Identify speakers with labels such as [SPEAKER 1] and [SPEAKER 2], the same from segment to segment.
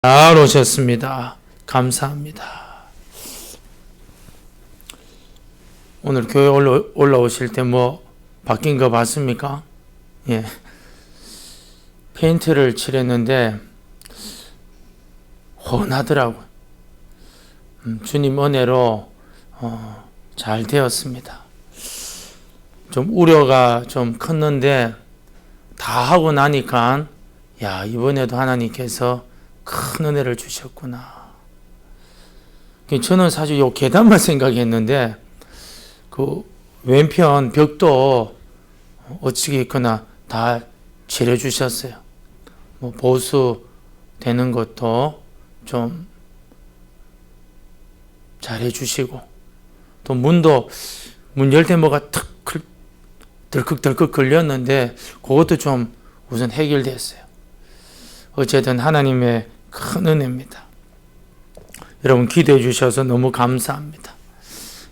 [SPEAKER 1] 잘 오셨습니다. 감사합니다. 오늘 교회 올라오실 때 뭐 바뀐 거 봤습니까? 예. 페인트를 칠했는데 훤하더라고요. 주님 은혜로 잘 되었습니다. 좀 우려가 좀 컸는데 다 하고 나니까 야, 이번에도 하나님께서 큰 은혜를 주셨구나. 저는 사실 요 계단만 생각했는데 그 왼편 벽도 어찌겠거나 다 칠해주셨어요. 뭐 보수 되는 것도 좀 잘해주시고, 또 문도 문 열 때 뭐가 덜컥 걸렸는데 그것도 좀 우선 해결됐어요. 어쨌든 하나님의 큰 은혜입니다. 여러분 기도해 주셔서 너무 감사합니다.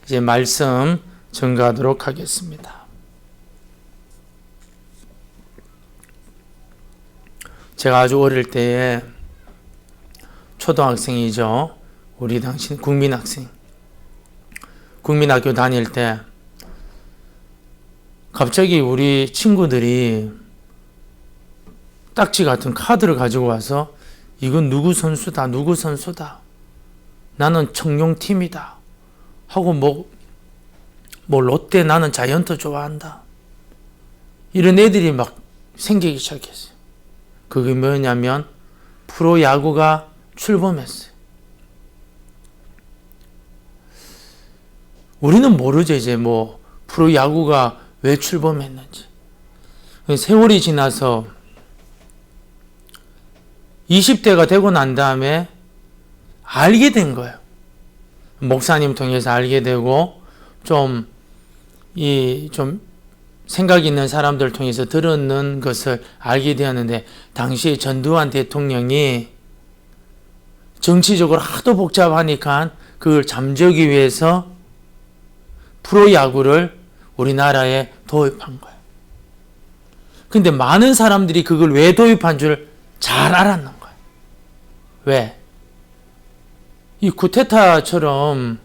[SPEAKER 1] 이제 말씀 전가하도록 하겠습니다. 제가 아주 어릴 때에 초등학생이죠. 우리 당시 국민학생. 국민학교 다닐 때 갑자기 우리 친구들이 딱지 같은 카드를 가지고 와서 이건 누구 선수다, 누구 선수다. 나는 청룡팀이다. 하고 뭐 롯데, 나는 자이언트 좋아한다. 이런 애들이 막 생기기 시작했어요. 그게 뭐냐면 프로야구가 출범했어요. 우리는 모르죠. 이제 뭐 프로야구가 왜 출범했는지. 세월이 지나서 20대가 되고 난 다음에 알게 된 거예요. 목사님 통해서 알게 되고 좀 생각 있는 사람들 통해서 들었는 것을 알게 되었는데, 당시에 전두환 대통령이 정치적으로 하도 복잡하니까 그걸 잠재우기 위해서 프로야구를 우리나라에 도입한 거예요. 근데 많은 사람들이 그걸 왜 도입한 줄 잘 알았는 거예요. 왜? 이 쿠데타처럼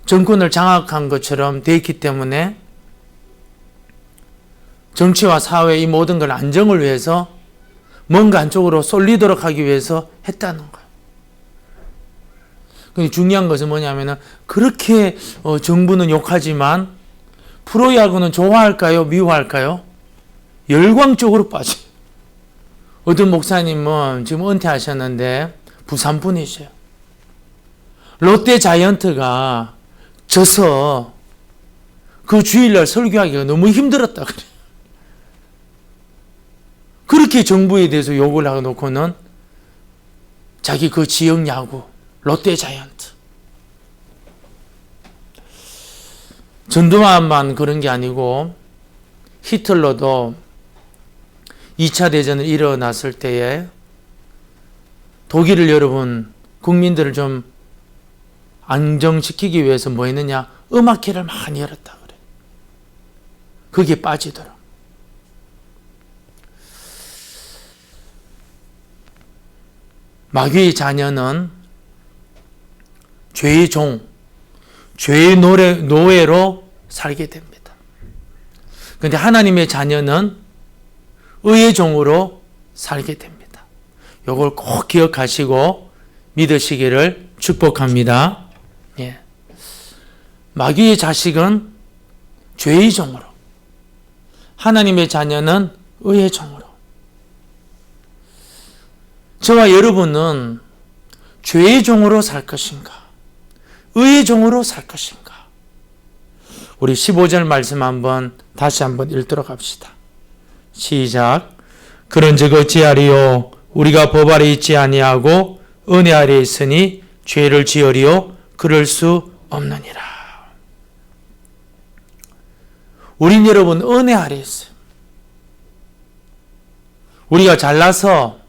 [SPEAKER 1] 정권을 장악한 것처럼 돼 있기 때문에 정치와 사회 이 모든 걸 안정을 위해서 뭔가 한쪽으로 쏠리도록 하기 위해서 했다는 거예요. 근데 중요한 것은 뭐냐면은 그렇게 정부는 욕하지만 프로야구는 좋아할까요? 미워할까요? 열광적으로 빠져요. 어떤 목사님은 지금 은퇴하셨는데 부산 분이셔요. 롯데 자이언트가 져서 그 주일날 설교하기가 너무 힘들었다 그래요. 그렇게 정부에 대해서 욕을 하고 놓고는 자기 그 지역 야구 롯데 자이언트. 전두환만 그런 게 아니고 히틀러도 2차 대전을 일어났을 때에 독일을 여러분 국민들을 좀 안정시키기 위해서 뭐 했느냐? 음악회를 많이 열었다 그래. 그게 빠지더라. 마귀의 자녀는 죄의 종, 죄의 노예로 살게 됩니다. 그런데 하나님의 자녀는 의의 종으로 살게 됩니다. 이걸 꼭 기억하시고 믿으시기를 축복합니다. 예. 마귀의 자식은 죄의 종으로, 하나님의 자녀는 의의 종으로. 저와 여러분은 죄의 종으로 살 것인가, 의의 종으로 살 것인가? 우리 15절 말씀 다시 한번 읽도록 합시다. 시작. 그런즉 어찌하리요? 우리가 법 아래 있지 아니하고 은혜 아래 있으니 죄를 지으리요? 그럴 수 없느니라. 우린 여러분 은혜 아래 있어요. 우리가 잘나서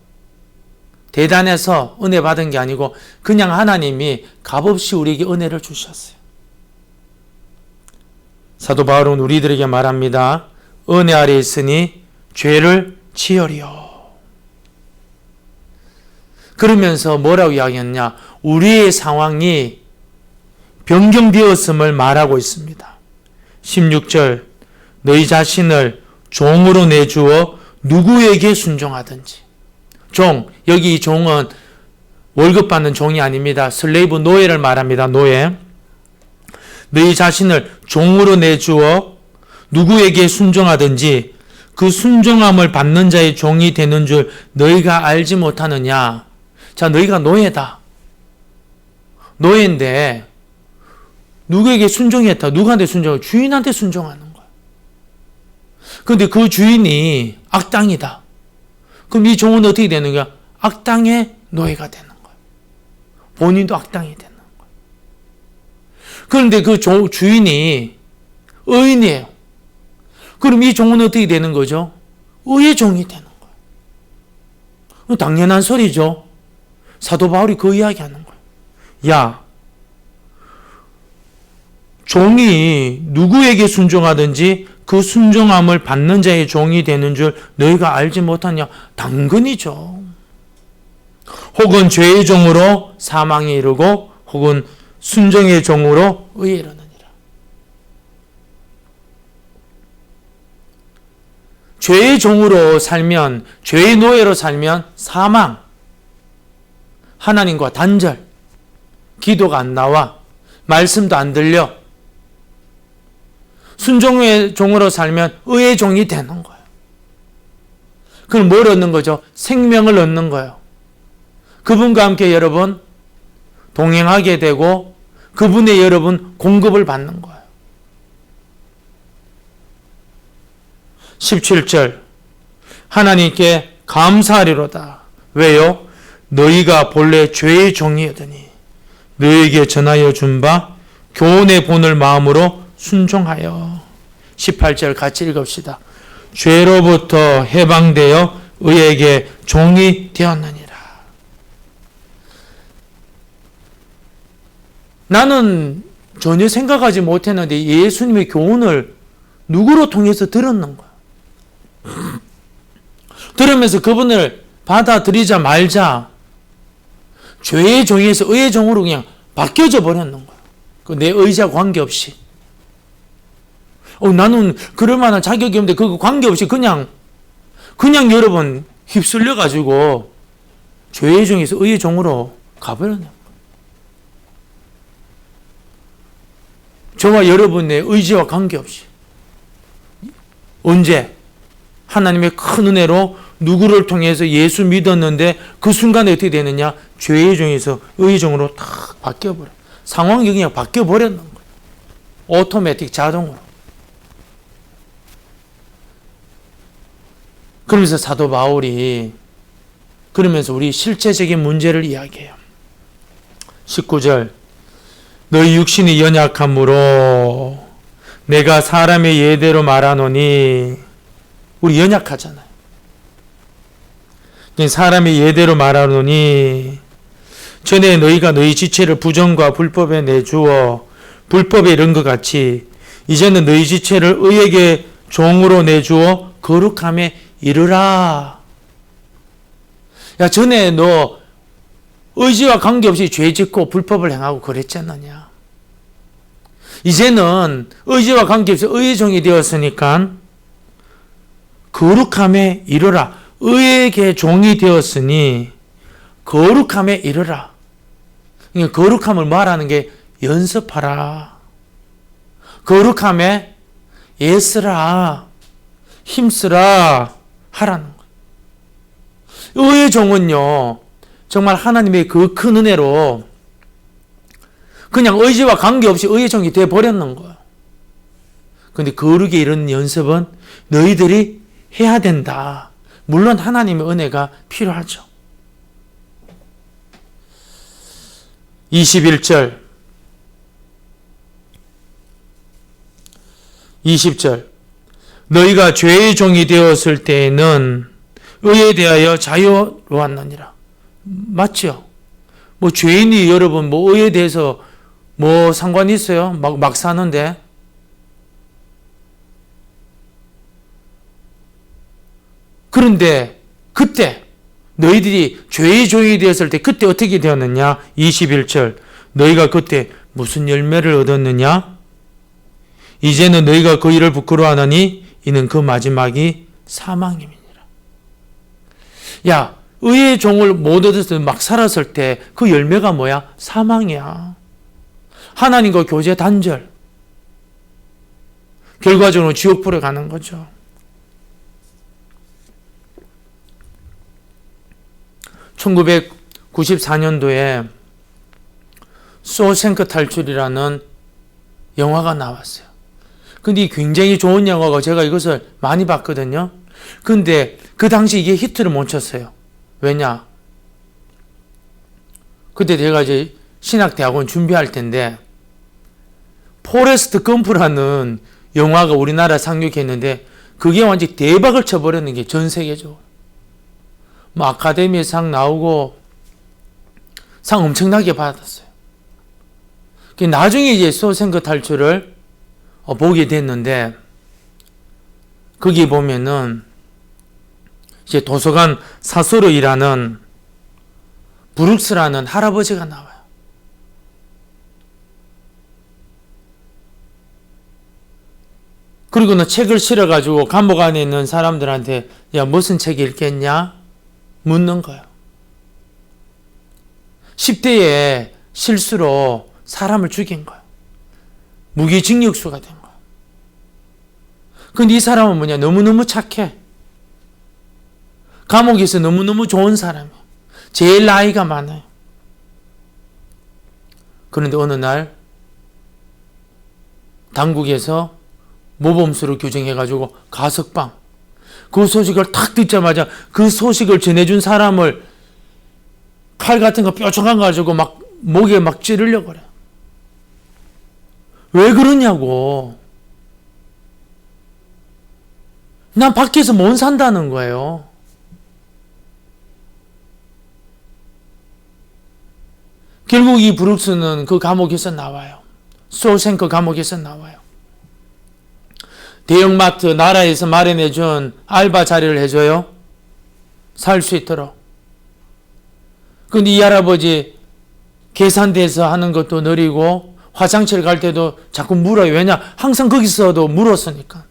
[SPEAKER 1] 대단해서 은혜 받은 게 아니고 그냥 하나님이 값없이 우리에게 은혜를 주셨어요. 사도 바울은 우리들에게 말합니다. 은혜 아래 있으니 죄를 지으리요. 그러면서 뭐라고 이야기했냐? 우리의 상황이 변경되었음을 말하고 있습니다. 16절, 너희 자신을 종으로 내주어 누구에게 순종하든지. 종, 여기 이 종은 월급 받는 종이 아닙니다. 슬레이브 노예를 말합니다. 노예. 너희 자신을 종으로 내주어 누구에게 순종하든지 그 순종함을 받는 자의 종이 되는 줄 너희가 알지 못하느냐. 자, 너희가 노예다. 노예인데 누구에게 순종했다. 누구한테 순종해? 주인한테 순종하는 거야. 그런데 그 주인이 악당이다. 그럼 이 종은 어떻게 되는 거야? 악당의 노예가 되는 거야. 본인도 악당이 되는 거야. 그런데 그 주인이 의인이에요. 그럼 이 종은 어떻게 되는 거죠? 의의 종이 되는 거야. 당연한 소리죠. 사도 바울이 그 이야기 하는 거야. 야, 종이 누구에게 순종하든지 그 순종함을 받는 자의 종이 되는 줄 너희가 알지 못하냐? 당근이죠. 혹은 죄의 종으로 사망에 이르고 혹은 순종의 종으로 의에 이르느니라. 죄의 종으로 살면, 죄의 노예로 살면 사망, 하나님과 단절, 기도가 안 나와, 말씀도 안 들려. 순종의 종으로 살면 의의 종이 되는 거예요. 그럼 뭘 얻는 거죠? 생명을 얻는 거예요. 그분과 함께 여러분 동행하게 되고 그분의 여러분 공급을 받는 거예요. 17절, 하나님께 감사하리로다. 왜요? 너희가 본래 죄의 종이었더니 너희에게 전하여 준 바 교훈의 본을 마음으로 순종하여. 18절 같이 읽읍시다. 죄로부터 해방되어 의에게 종이 되었느니라. 나는 전혀 생각하지 못했는데 예수님의 교훈을 누구로 통해서 들었는 거야. 들으면서 그분을 받아들이자 말자 죄의 종에서 의의 종으로 그냥 바뀌어져 버렸는 거야. 내 의지와 관계없이. 나는 그럴 만한 자격이 없는데 그거 관계없이 그냥 여러분 휩쓸려 가지고 죄의 종에서 의의 종으로 가버렸네. 저와 여러분의 의지와 관계없이. 언제? 하나님의 큰 은혜로 누구를 통해서 예수 믿었는데 그 순간에 어떻게 되느냐? 죄의 종에서 의의 종으로 탁 바뀌어버려. 상황이 그냥 바뀌어버렸는 거예요. 오토매틱 자동으로. 그러면서 사도 바울이 그러면서 우리 실제적인 문제를 이야기해요. 19절, 너희 육신이 연약함으로 내가 사람의 예대로 말하노니. 우리 연약하잖아요. 사람의 예대로 말하노니 전에 너희가 너희 지체를 부정과 불법에 내주어 불법에 이른 것 같이 이제는 너희 지체를 의에게 종으로 내주어 거룩함에 이르라. 야, 전에 너 의지와 관계없이 죄 짓고 불법을 행하고 그랬지 않느냐. 이제는 의지와 관계없이 의의 종이 되었으니까 거룩함에 이르라. 의에게 종이 되었으니 거룩함에 이르라. 거룩함을 말하는 게 연습하라. 거룩함에 애쓰라. 힘쓰라. 하라는 거예요. 의의 종은요, 정말 하나님의 그 큰 은혜로 그냥 의지와 관계없이 의의 종이 되어버렸는 거예요. 그런데 거룩에 이르는 연습은 너희들이 해야 된다. 물론 하나님의 은혜가 필요하죠. 21절, 20절, 너희가 죄의 종이 되었을 때에는 의에 대하여 자유로웠느니라. 맞죠? 죄인이 여러분 의에 대해서 상관이 있어요? 막 사는데. 그런데 그때 너희들이 죄의 종이 되었을 때 그때 어떻게 되었느냐? 21절. 너희가 그때 무슨 열매를 얻었느냐? 이제는 너희가 그 일을 부끄러워하느니 이는 그 마지막이 사망임이니라. 야, 의의 종을 못 얻어서 막 살았을 때 그 열매가 뭐야? 사망이야. 하나님과 교제 단절. 결과적으로 지옥불에 가는 거죠. (1994년도에) 쇼생크 탈출이라는 영화가 나왔어요. 근데 굉장히 좋은 영화가 제가 이것을 많이 봤거든요. 근데 그 당시 이게 히트를 못 쳤어요. 왜냐? 그때 제가 이제 신학대학원 준비할 텐데 포레스트 검프라는 영화가 우리나라 상륙했는데 그게 완전히 대박을 쳐버렸는 게 전 세계적으로. 뭐 아카데미 상 나오고 상 엄청나게 받았어요. 나중에 이제 쇼생크 탈출을 보게 됐는데 거기 보면은 이제 도서관 사서로 일하는 브룩스라는 할아버지가 나와요. 그리고는 책을 실어가지고 감옥 안에 있는 사람들한테 야 무슨 책 읽겠냐? 묻는 거예요. 10대에 실수로 사람을 죽인 거예요. 무기징역수가 된 거예요. 근데 이 사람은 뭐냐? 너무너무 착해. 감옥에서 너무너무 좋은 사람이에요. 제일 나이가 많아요. 그런데 어느 날 당국에서 모범수로 규정해가지고 가석방. 그 소식을 탁 듣자마자 그 소식을 전해준 사람을 칼 같은 거 뾰족한 거 가지고 막 목에 막 찌르려고 그래. 왜 그러냐고. 난 밖에서 못 산다는 거예요. 결국 이 브룩스는 그 감옥에서 나와요. 쇼생크 감옥에서 나와요. 대형마트 나라에서 마련해준 알바 자리를 해줘요. 살 수 있도록. 근데 이 할아버지 계산대에서 하는 것도 느리고 화장실 갈 때도 자꾸 물어요. 왜냐? 항상 거기서도 물었으니까.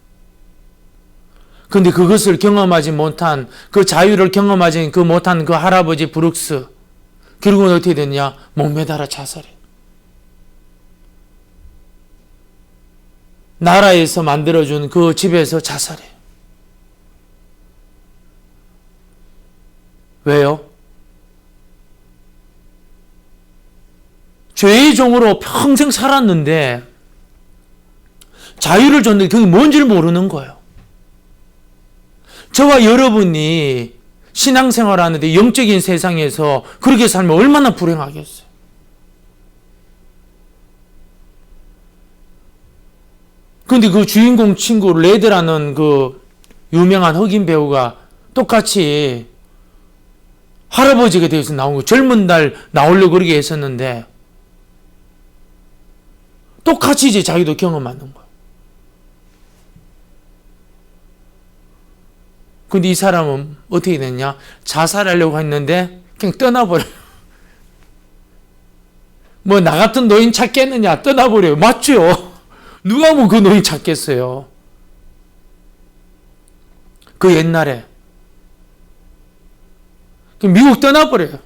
[SPEAKER 1] 근데 그것을 경험하지 못한, 그 자유를 경험하지 못한 그 할아버지 브룩스. 결국은 어떻게 됐냐? 목매달아 자살해. 나라에서 만들어준 그 집에서 자살해. 왜요? 죄의 종으로 평생 살았는데 자유를 줬는데 그게 뭔지를 모르는 거예요. 저와 여러분이 신앙생활 하는데 영적인 세상에서 그렇게 살면 얼마나 불행하겠어요. 근데 그 주인공 친구 레드라는 그 유명한 흑인 배우가 똑같이 할아버지가 되어서 나온 거 젊은 날 나오려고 그렇게 했었는데 똑같이 이제 자기도 경험하는 거야. 근데 이 사람은 어떻게 됐냐? 자살하려고 했는데 그냥 떠나버려요. 뭐 나 같은 노인 찾겠느냐? 떠나버려요. 맞죠? 누가 뭐 그 노인 찾겠어요? 그 옛날에 미국 떠나버려요.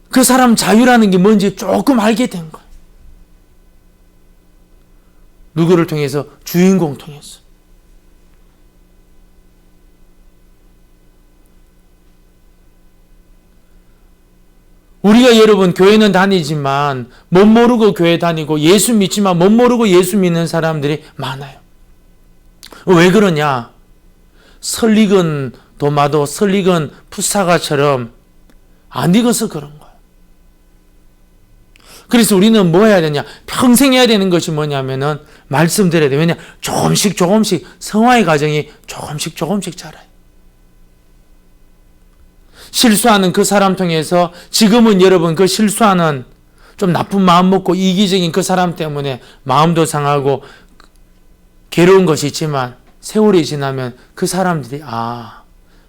[SPEAKER 1] 그 사람 자유라는 게 뭔지 조금 알게 된 거예요. 누구를 통해서? 주인공 통해서. 우리가 여러분 교회는 다니지만 못 모르고 교회 다니고 예수 믿지만 못 모르고 예수 믿는 사람들이 많아요. 왜 그러냐? 설익은 도마도 설익은 풋사과처럼 안 익어서 그런 거예요. 그래서 우리는 뭐 해야 되냐? 평생 해야 되는 것이 뭐냐면은 말씀드려야 돼요. 왜냐? 조금씩 성화의 과정이 조금씩 자라요. 실수하는 그 사람 통해서 지금은 여러분 그 실수하는 좀 나쁜 마음 먹고 이기적인 그 사람 때문에 마음도 상하고 괴로운 것이 있지만 세월이 지나면 그 사람들이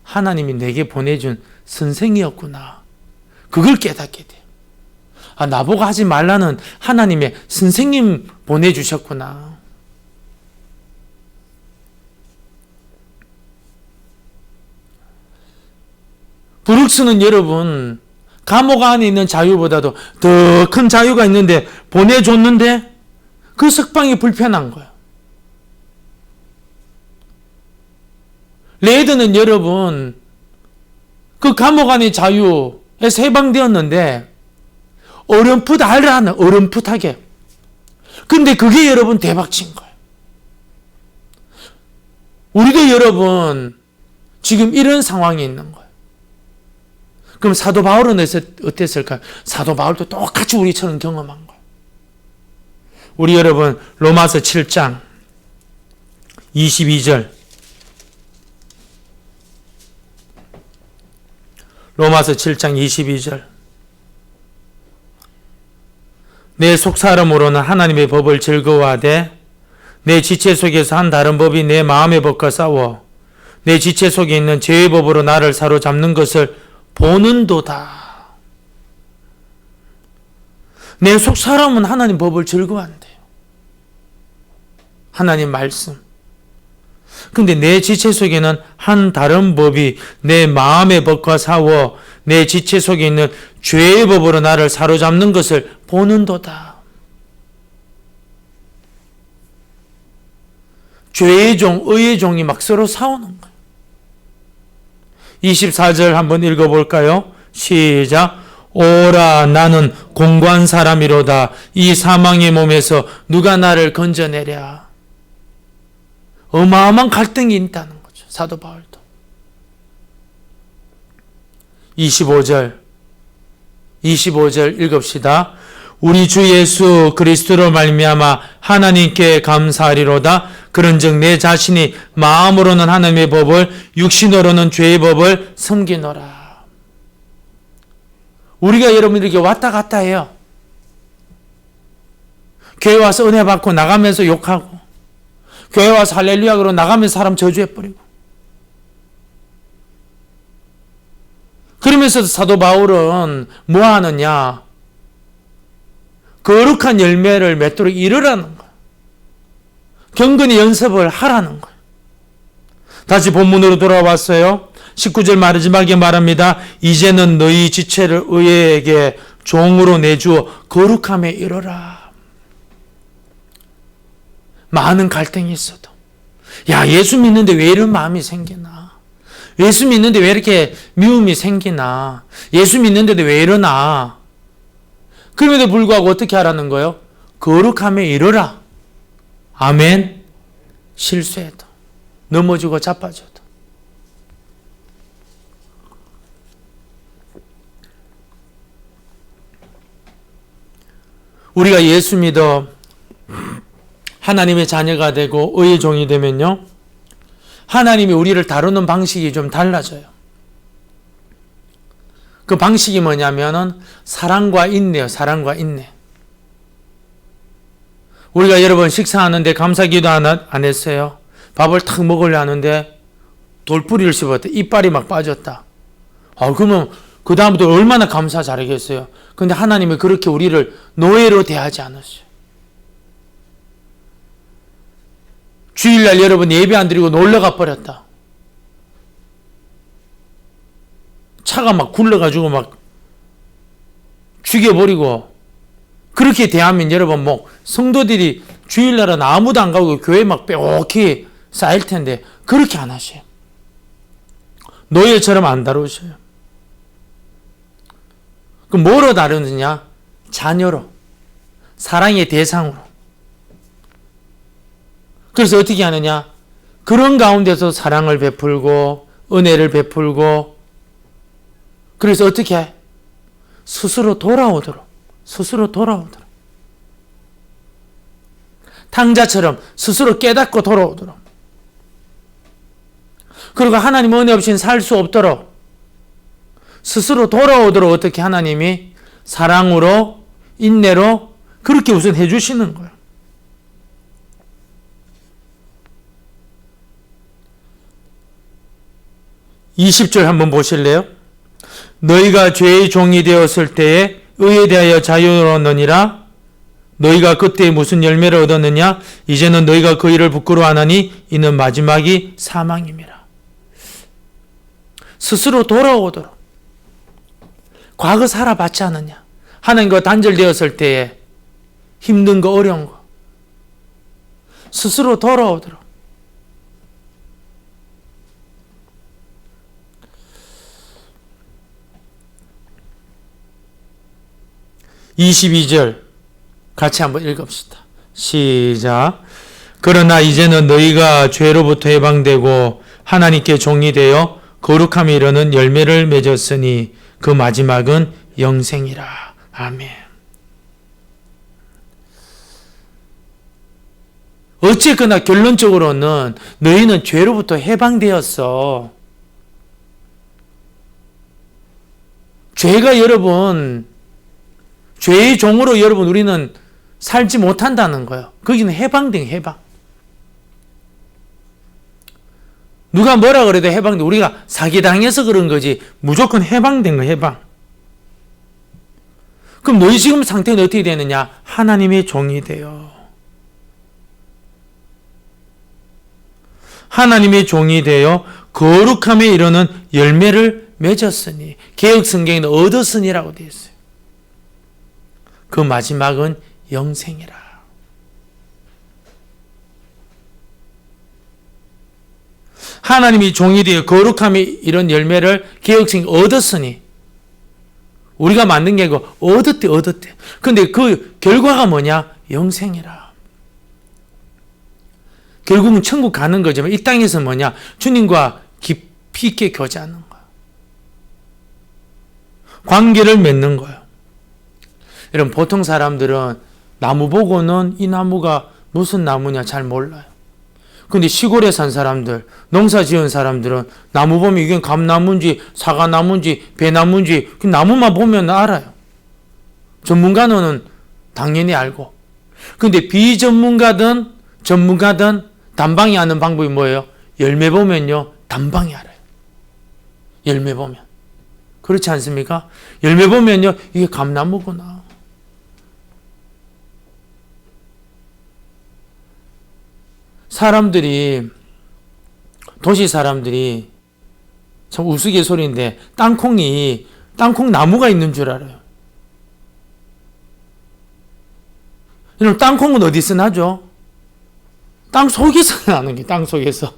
[SPEAKER 1] 하나님이 내게 보내준 선생이었구나. 그걸 깨닫게 돼요. 나보고 하지 말라는 하나님의 선생님 보내주셨구나. 브룩스는 여러분, 감옥 안에 있는 자유보다도 더 큰 자유가 있는데 보내줬는데 그 석방이 불편한 거예요. 레드는 여러분, 그 감옥 안의 자유에서 해방되었는데 어렴풋하게. 근데 그게 여러분 대박친 거예요. 우리도 여러분 지금 이런 상황이 있는 거예요. 그럼 사도 바울은 어땠을까요? 사도 바울도 똑같이 우리처럼 경험한 거예요. 우리 여러분 로마서 7장 22절, 로마서 7장 22절. 내 속사람으로는 하나님의 법을 즐거워하되 내 지체 속에서 한 다른 법이 내 마음의 법과 싸워 내 지체 속에 있는 죄의 법으로 나를 사로잡는 것을 보는도다. 내 속사람은 하나님 법을 즐거워한대요. 하나님 말씀. 근데 내 지체 속에는 한 다른 법이 내 마음의 법과 싸워 내 지체 속에 있는 죄의 법으로 나를 사로잡는 것을 보는도다. 죄의 종, 의의 종이 막 서로 싸우는 거예요. 24절 한번 읽어볼까요? 시작. 오라 나는 공고한 사람이로다. 이 사망의 몸에서 누가 나를 건져내랴. 어마어마한 갈등이 있다는 거죠. 사도 바울도. 25절 읽읍시다. 우리 주 예수 그리스도로 말미암아 하나님께 감사하리로다. 그런즉 내 자신이 마음으로는 하나님의 법을 육신으로는 죄의 법을 섬기노라. 우리가 여러분 이렇게 왔다 갔다 해요. 교회 와서 은혜 받고 나가면서 욕하고, 교회 와서 할렐루야 그러고 나가면서 사람 저주해버리고. 그러면서 사도 바울은 뭐 하느냐? 거룩한 열매를 맺도록 이르라는 거예요. 경건히 연습을 하라는 거예요. 다시 본문으로 돌아왔어요. 19절 마지막에 말합니다. 이제는 너희 지체를 의에게 종으로 내주어 거룩함에 이르라. 많은 갈등이 있어도, 야, 예수 믿는데 왜 이런 마음이 생기나? 예수 믿는데 왜 이렇게 미움이 생기나? 예수 믿는데도 왜 이러나? 그럼에도 불구하고 어떻게 하라는 거예요? 거룩함에 이르라. 아멘. 실수해도, 넘어지고 자빠져도. 우리가 예수 믿어 하나님의 자녀가 되고 의의 종이 되면요, 하나님이 우리를 다루는 방식이 좀 달라져요. 그 방식이 뭐냐면은 사랑과 인내요. 사랑과 인내. 우리가 여러분 식사하는데 감사기도 안 했어요. 밥을 탁 먹으려 하는데 돌뿌리를 씹었다. 이빨이 막 빠졌다. 그러면 그 다음부터 얼마나 감사 잘하겠어요. 근데 하나님이 그렇게 우리를 노예로 대하지 않았어요. 주일날 여러분 예배 안 드리고 놀러가 버렸다. 차가 막 굴러가지고 막 죽여버리고, 그렇게 대하면 여러분 뭐 성도들이 주일날은 아무도 안 가고 교회 막 빼곡히 쌓일 텐데 그렇게 안 하셔요. 노예처럼 안 다루셔요. 그럼 뭐로 다루느냐? 자녀로, 사랑의 대상으로. 그래서 어떻게 하느냐? 그런 가운데서 사랑을 베풀고 은혜를 베풀고, 그래서 어떻게 해? 스스로 돌아오도록. 탕자처럼 스스로 깨닫고 돌아오도록. 그리고 하나님 은혜 없이는 살 수 없도록 스스로 돌아오도록 어떻게 하나님이 사랑으로, 인내로 그렇게 우선 해주시는 거예요. 20절 한번 보실래요? 너희가 죄의 종이 되었을 때에 의에 대하여 자유를 얻느니라. 너희가 그때 무슨 열매를 얻었느냐? 이제는 너희가 그 일을 부끄러워하나니 이는 마지막이 사망임이라. 스스로 돌아오도록. 과거 살아봤지 않느냐? 하나님과 단절되었을 때에 힘든 거 어려운 거 스스로 돌아오도록. (22절) 같이 한번 읽읍시다. 시작. 그러나 이제는 너희가 죄로부터 해방되고 하나님께 종이 되어 거룩함에 이르는 열매를 맺었으니 그 마지막은 영생이라. 아멘. 어쨌거나 결론적으로는 너희는 죄로부터 해방되었어. 죄가 여러분, 죄의 종으로 여러분 우리는 살지 못한다는 거예요. 거기는 해방된 해방. 누가 뭐라 그래도 해방돼. 우리가 사기당해서 그런 거지 무조건 해방된 거 해방. 그럼 너희 지금 상태는 어떻게 되느냐? 하나님의 종이 되어. 하나님의 종이 되어 거룩함에 이르는 열매를 맺었으니, 개역성경에는 얻었으니라고 되어 있어요. 그 마지막은 영생이라. 하나님이 종이 되어 거룩함에 이런 열매를 개역성경에 얻었으니, 우리가 만든 게 아니고 얻었대. 근데 그 결과가 뭐냐? 영생이라. 결국은 천국 가는 거지만 이 땅에서 뭐냐? 주님과 깊이 있게 교제하는 거야. 관계를 맺는 거예요. 여러분, 보통 사람들은 나무 보고는 이 나무가 무슨 나무냐 잘 몰라요. 근데 시골에 산 사람들, 농사 지은 사람들은 나무 보면 이게 감나무인지 사과나무인지 배나무인지 그 나무만 보면 알아요. 전문가는 당연히 알고. 근데 비전문가든 전문가든 단방이 아는 방법이 뭐예요? 열매 보면요, 단방이 알아요. 열매 보면. 그렇지 않습니까? 열매 보면요, 이게 감나무구나. 사람들이, 도시 사람들이, 참 우스갯소리인데, 땅콩 나무가 있는 줄 알아요. 여러분, 땅콩은 어디서 나죠? 땅 속에서 나는 게, 땅 속에서.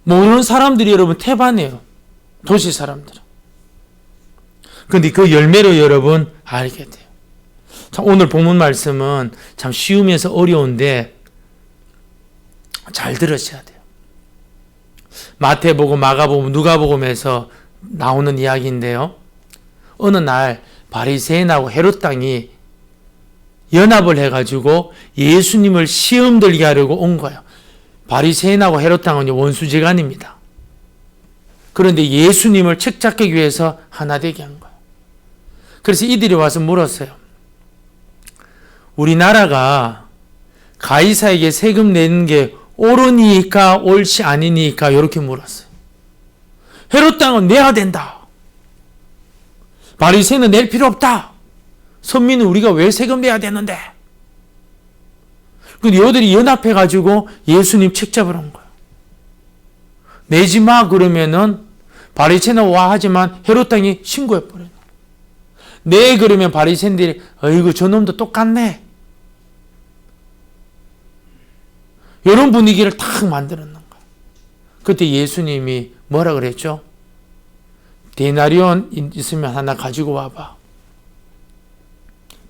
[SPEAKER 1] 모르는 사람들이 여러분 태반해요. 도시 사람들은. 그런데 그 열매로 여러분 알게 돼요. 참, 오늘 본문 말씀은 참 쉬우면서 어려운데 잘 들으셔야 돼요. 마태복음, 마가복음, 누가복음에서 나오는 이야기인데요. 어느 날 바리새인하고 헤롯 당이 연합을 해가지고 예수님을 시험 들게 하려고 온 거예요. 바리새인하고 헤롯 당은 원수지간입니다. 그런데 예수님을 책잡기 위해서 하나 되게 한 거예요. 그래서 이들이 와서 물었어요. 우리나라가 가이사에게 세금 내는 게 옳으니까 옳지 아니니까 이렇게 물었어요. 헤롯 당은 내야 된다. 바리새인은 낼 필요 없다. 선민은 우리가 왜 세금 내야 되는데? 근데 여들이 연합해가지고 예수님 책잡으러 온 거예요. 내지 마 그러면은 바리새인은 와 하지만 헤롯 당이 신고해버려요. 네 그러면 바리새인들이 어이구 저놈도 똑같네. 이런 분위기를 탁 만들었는 거예요. 그때 예수님이 뭐라 그랬죠? 데나리온 있으면 하나 가지고 와봐.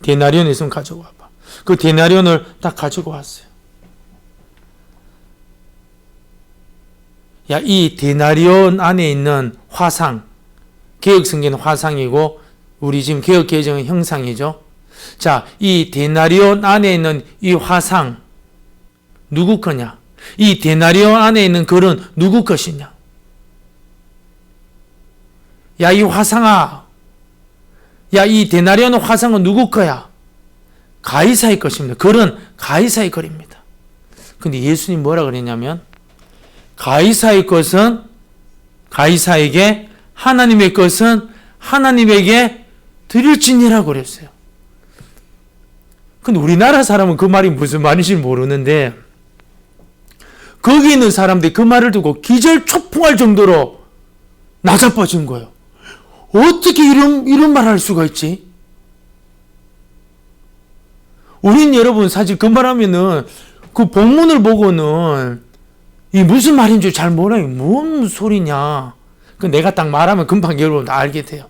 [SPEAKER 1] 데나리온 있으면 가지고 와봐. 그 데나리온을 딱 가지고 왔어요. 야, 이 데나리온 안에 있는 화상, 개역성경은 화상이고 우리 지금 개역개정은 형상이죠. 자, 이 데나리온 안에 있는 이 화상 누구 거냐? 이 데나리온 안에 있는 글은 누구 것이냐? 야, 이 화상아. 야, 이 데나리온 화상은 누구 거야? 가이사의 것입니다. 글은 가이사의 글입니다. 근데 예수님 뭐라 그랬냐면 가이사의 것은 가이사에게, 하나님의 것은 하나님에게 드릴지니라고 그랬어요. 근데 우리나라 사람은 그 말이 무슨 말인지 모르는데 거기 있는 사람들이 그 말을 듣고 기절초풍할 정도로 나자빠진 거예요. 어떻게 이런 말 할 수가 있지? 우린 여러분 사실 그 말하면은 그 본문을 보고는 이 무슨 말인지 잘 몰라요. 뭔 소리냐. 그 내가 딱 말하면 금방 여러분 다 알게 돼요.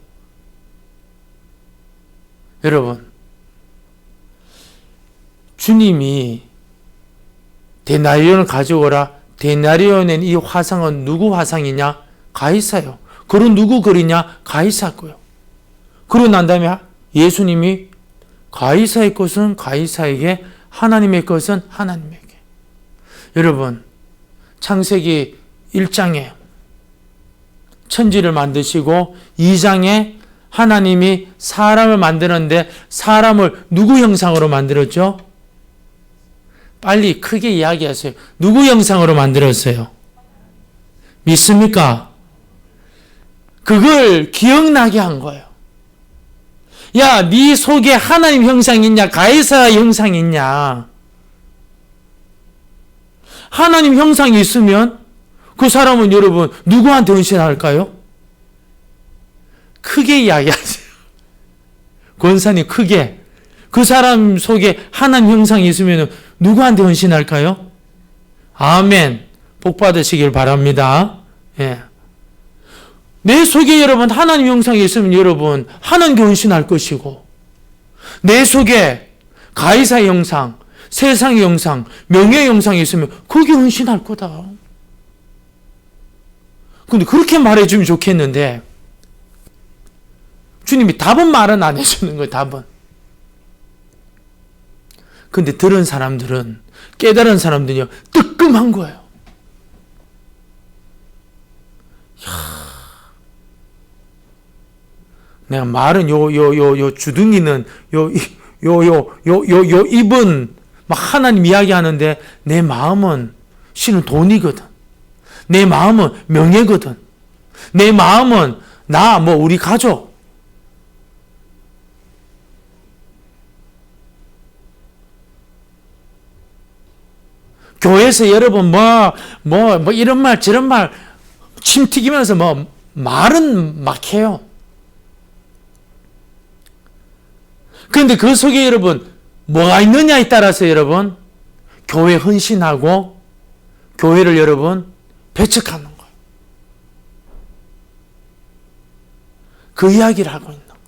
[SPEAKER 1] 여러분, 주님이 데나리온을 가져오라. 데나리온엔 이 화상은 누구 화상이냐? 가이사요. 그럼 누구 글이냐? 가이사 거요. 그러고 난 다음에 예수님이 가이사의 것은 가이사에게, 하나님의 것은 하나님에게. 여러분, 창세기 1장에 천지를 만드시고 2장에 하나님이 사람을 만드는데 사람을 누구 형상으로 만들었죠? 빨리 크게 이야기하세요. 누구 형상으로 만들었어요? 믿습니까? 그걸 기억나게 한 거예요. 야, 네 속에 하나님 형상이 있냐? 가이사 형상이 있냐? 하나님 형상이 있으면 그 사람은 여러분 누구한테 헌신할까요? 크게 이야기하세요. 권사님 크게. 그 사람 속에 하나님 형상이 있으면 누구한테 헌신할까요? 아멘. 복 받으시길 바랍니다. 예. 내 속에 여러분 하나님 형상이 있으면 여러분 하나님께 헌신할 것이고, 내 속에 가이사의 형상, 세상의 형상, 명예의 형상이 있으면 거기에 헌신할 거다. 근데 그렇게 말해주면 좋겠는데 주님이 답은 말은 안 해주는 거예요. 답은. 근데 들은 사람들은, 깨달은 사람들은요 뜨끔한 거예요. 내가 말은 요 주둥이는 요 입은 막 하나님 이야기하는데 내 마음은 실은 돈이거든. 내 마음은 명예거든. 내 마음은 나 우리 가족. 교회에서 여러분 이런 말 저런 말 침 튀기면서 말은 막 해요. 그런데 그 속에 여러분 뭐가 있느냐에 따라서 여러분 교회 헌신하고 교회를 여러분 배척하는 거예요. 그 이야기를 하고 있는 거예요.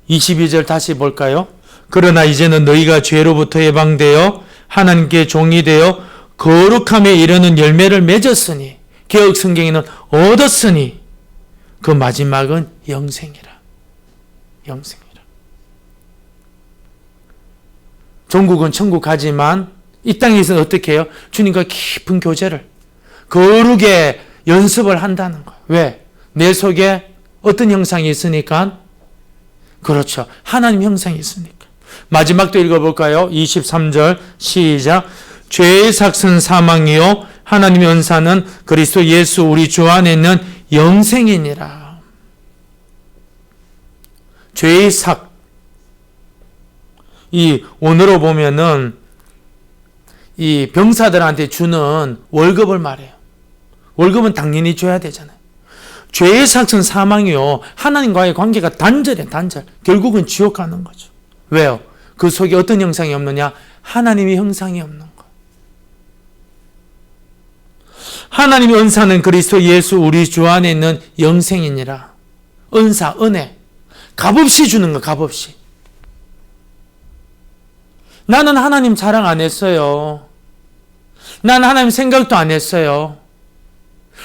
[SPEAKER 1] 22절 다시 볼까요? 그러나 이제는 너희가 죄로부터 해방되어 하나님께 종이 되어 거룩함에 이르는 열매를 맺었으니, 개역 성경에는 얻었으니 그 마지막은 영생이라. 영생이라. 종국은 천국 가지만 이 땅에서는 어떻게 해요? 주님과 깊은 교제를, 거룩의 연습을 한다는 거예요. 왜? 내 속에 어떤 형상이 있으니까? 그렇죠. 하나님 형상이 있으니까. 마지막도 읽어볼까요? 23절 시작. 죄의 삭은 사망이요 하나님의 은사는 그리스도 예수 우리 주 안에 있는 영생이니라. 죄의 삭. 이 원어로 보면은 이 병사들한테 주는 월급을 말해요. 월급은 당연히 줘야 되잖아요. 죄의 삭은 사망이요 하나님과의 관계가 단절이에요. 단절. 결국은 지옥 가는 거죠. 왜요? 그 속에 어떤 형상이 없느냐? 하나님의 형상이 없는 거. 하나님의 은사는 그리스도 예수 우리 주 안에 있는 영생이니라. 은사, 은혜. 값없이 주는 거, 값없이. 나는 하나님 자랑 안 했어요. 나는 하나님 생각도 안 했어요.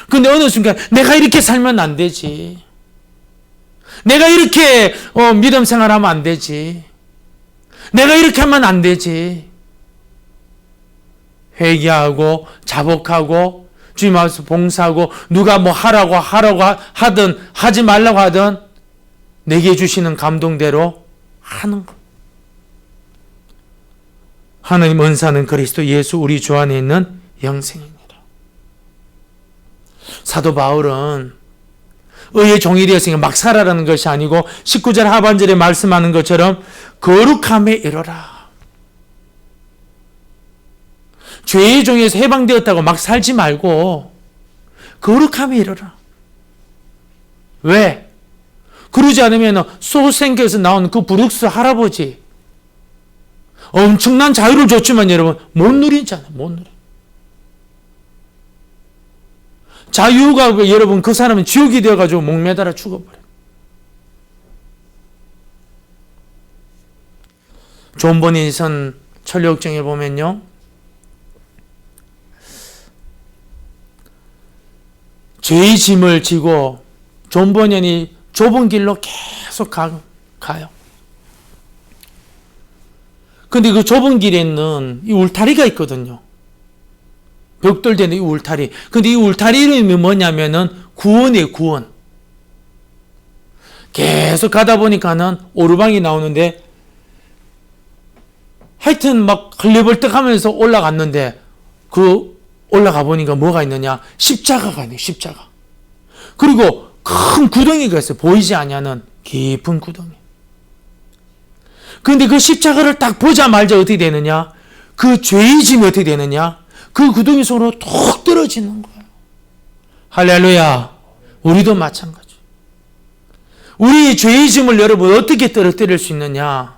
[SPEAKER 1] 근데 어느 순간 내가 이렇게 살면 안 되지. 내가 이렇게 믿음 생활하면 안 되지. 내가 이렇게 하면 안 되지. 회개하고 자복하고 주님 앞에서 봉사하고 누가 하라고 하든 하지 말라고 하든 내게 주시는 감동대로 하는 거. 하나님 은사는 그리스도 예수 우리 주 안에 있는 영생이니라. 사도 바울은 의의 종이 되었으니까 막 살아라는 것이 아니고 19절 하반절에 말씀하는 것처럼 거룩함에 이르라. 죄의 종에서 해방되었다고 막 살지 말고 거룩함에 이르라. 왜? 그러지 않으면 소생교에서 나온 그 브룩스 할아버지 엄청난 자유를 줬지만 여러분 못 누리잖아요. 못 누리. 자유가 여러분 그 사람은 지옥이 되어가지고 목매달아 죽어버려요. 존 버니선 천류역정에 보면요, 죄의 짐을 지고 존 버니이 좁은 길로 계속 가요. 근데 그 좁은 길에는 이 울타리가 있거든요. 벽돌되는 이 울타리. 근데 이 울타리 이름이 뭐냐면은 구원이에요, 구원. 계속 가다 보니까는 오르막이 나오는데 하여튼 막 걸레벌떡 하면서 올라갔는데 그 올라가 보니까 뭐가 있느냐? 십자가가 있네요, 십자가. 그리고 큰 구덩이가 있어요. 보이지 않냐는 깊은 구덩이. 그런데 그 십자가를 딱 보자마자 어떻게 되느냐? 그 죄의 짐이 어떻게 되느냐? 그 구덩이 속으로 톡 떨어지는 거예요. 할렐루야. 우리도 마찬가지. 우리 죄의 짐을 여러분 어떻게 떨어뜨릴 수 있느냐?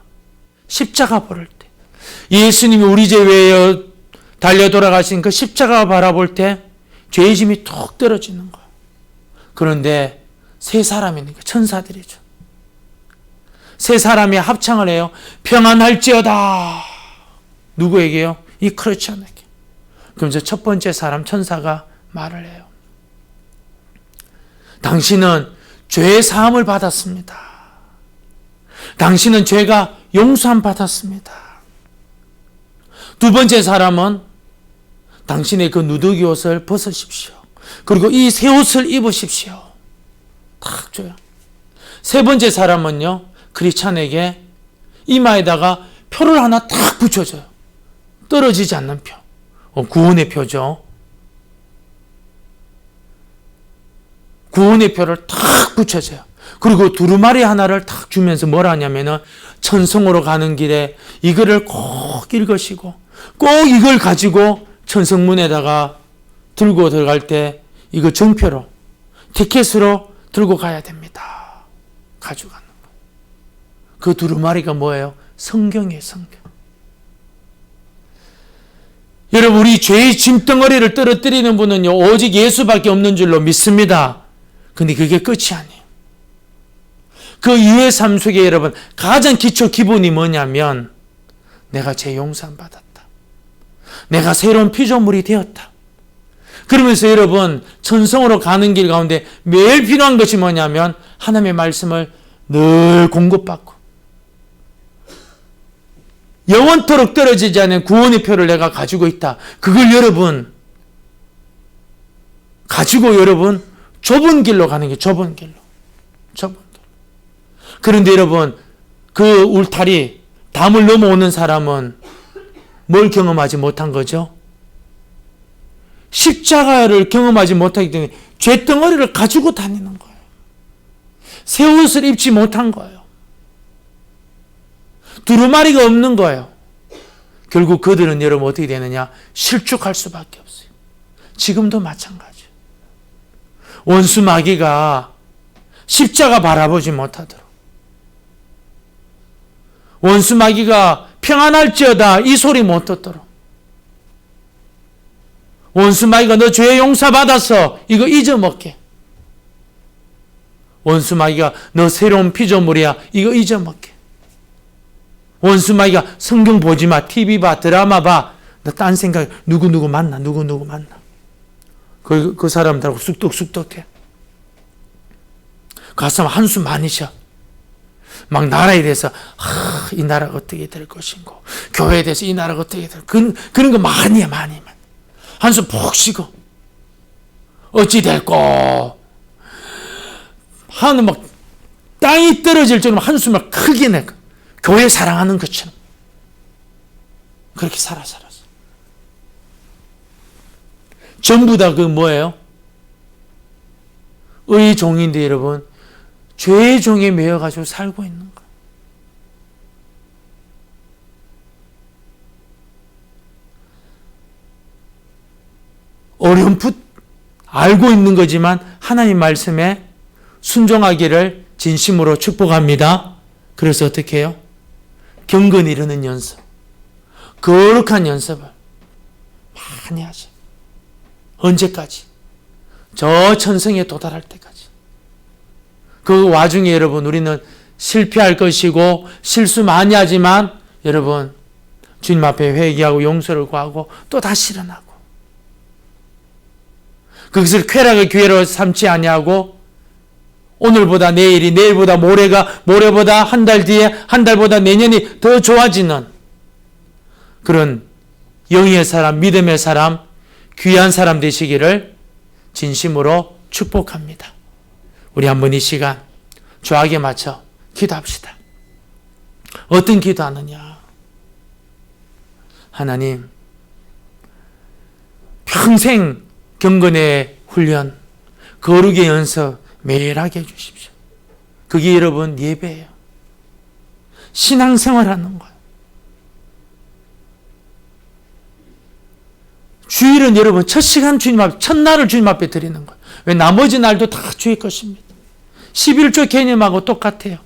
[SPEAKER 1] 십자가 보를 때. 예수님이 우리 죄 위에 달려 돌아가신 그 십자가 바라볼 때 죄의 짐이 톡 떨어지는 거예요. 그런데 세 사람이니까 천사들이죠. 세 사람이 합창을 해요. 평안할지어다. 누구에게요? 이 크리스천에게. 그럼 첫 번째 사람 천사가 말을 해요. 당신은 죄의 사함을 받았습니다. 당신은 죄가 용서함 받았습니다. 두 번째 사람은 당신의 그 누더기 옷을 벗으십시오. 그리고 이 새 옷을 입으십시오. 탁 줘요. 세 번째 사람은요, 크리스찬에게 이마에다가 표를 하나 탁 붙여줘요. 떨어지지 않는 표. 구원의 표죠. 구원의 표를 탁 붙여줘요. 그리고 두루마리 하나를 탁 주면서 뭐라 하냐면은 천성으로 가는 길에 이거를 꼭 읽으시고 꼭 이걸 가지고 천성문에다가 들고 들어갈 때 이거 정표로 티켓으로 들고 가야 됩니다. 가져가는 거. 그 두루마리가 뭐예요? 성경이에요, 성경. 여러분, 우리 죄의 짐덩어리를 떨어뜨리는 분은요, 오직 예수밖에 없는 줄로 믿습니다. 근데 그게 끝이 아니에요. 그 이후의 삶 속에 여러분, 가장 기초 기본이 뭐냐면, 내가 죄 용서함 받았다. 내가 새로운 피조물이 되었다. 그러면서 여러분, 천성으로 가는 길 가운데 매일 필요한 것이 뭐냐면, 하나님의 말씀을 늘 공급받고, 영원토록 떨어지지 않는 구원의 표를 내가 가지고 있다. 그걸 여러분 가지고 여러분 좁은 길로 가는 게 좁은 길로. 좁은 길. 그런데 여러분 그 울타리 담을 넘어오는 사람은 뭘 경험하지 못한 거죠? 십자가를 경험하지 못하기 때문에 죄덩어리를 가지고 다니는 거예요. 새 옷을 입지 못한 거예요. 두루마리가 없는 거예요. 결국 그들은 여러분 어떻게 되느냐? 실족할 수밖에 없어요. 지금도 마찬가지예요. 원수 마귀가 십자가 바라보지 못하도록, 원수 마귀가 평안할지어다 이 소리 못 듣도록, 원수 마귀가 너 죄 용서 받았어 이거 잊어먹게, 원수 마귀가 너 새로운 피조물이야 이거 잊어먹게, 원수 마귀가 성경 보지 마, TV 봐, 드라마 봐, 너 딴 생각, 누구 만나, 누구 만나. 그 사람들하고 쑥덕쑥덕해. 가서 한숨 많이 쉬어. 막 나라에 대해서, 이 나라가 어떻게 될 것인고, 교회에 대해서 이 나라가 어떻게 될, 그런 거 많이 해, 많이. 한숨 푹 쉬고, 어찌 될꼬. 하는 막, 땅이 떨어질 정도로 한숨을 크게 내고, 교회 사랑하는 것처럼. 그렇게 살았어. 전부 다 그 뭐예요? 의 종인데 여러분, 죄의 종에 매여가지고 살고 있는 거예요. 어렴풋 알고 있는 거지만 하나님 말씀에 순종하기를 진심으로 축복합니다. 그래서 어떻게 해요? 경건 이루는 연습, 거룩한 연습을 많이 하죠. 언제까지? 저 천성에 도달할 때까지. 그 와중에 여러분, 우리는 실패할 것이고 실수 많이 하지만 여러분, 주님 앞에 회개하고 용서를 구하고 또 다시 일어나고, 그것을 쾌락의 기회로 삼지 아니하고 오늘보다 내일이, 내일보다 모레가, 모레보다 한 달 뒤에, 한 달보다 내년이 더 좋아지는 그런 영의 사람, 믿음의 사람, 귀한 사람 되시기를 진심으로 축복합니다. 우리 한번 이 시간 주악에 맞춰 기도합시다. 어떤 기도하느냐? 하나님, 평생 경건의 훈련, 거룩의 연습 매일 하게 해주십시오. 그게 여러분 예배예요. 신앙생활하는 거예요. 주일은 여러분 첫 시간 주님 앞에, 첫날을 주님 앞에 드리는 거예요. 왜? 나머지 날도 다 주의 것입니다. 11조 개념하고 똑같아요.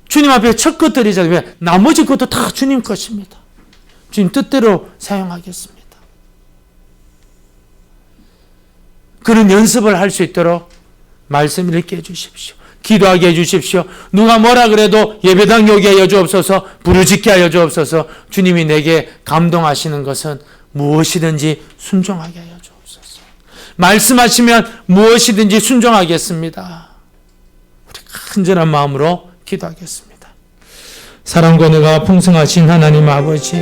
[SPEAKER 1] 주님 앞에 첫 것 드리잖아요. 왜? 나머지 것도 다 주님 것입니다. 주님 뜻대로 사용하겠습니다. 그런 연습을 할 수 있도록 말씀 읽게 해주십시오. 기도하게 해주십시오. 누가 뭐라 그래도 예배당 오게 하여 주옵소서, 부르짖게 하여 주옵소서. 주님이 내게 감동하시는 것은 무엇이든지 순종하게 하여 주옵소서. 말씀하시면 무엇이든지 순종하겠습니다. 우리 간절한 마음으로 기도하겠습니다. 사랑과 은혜가 풍성하신 하나님 아버지,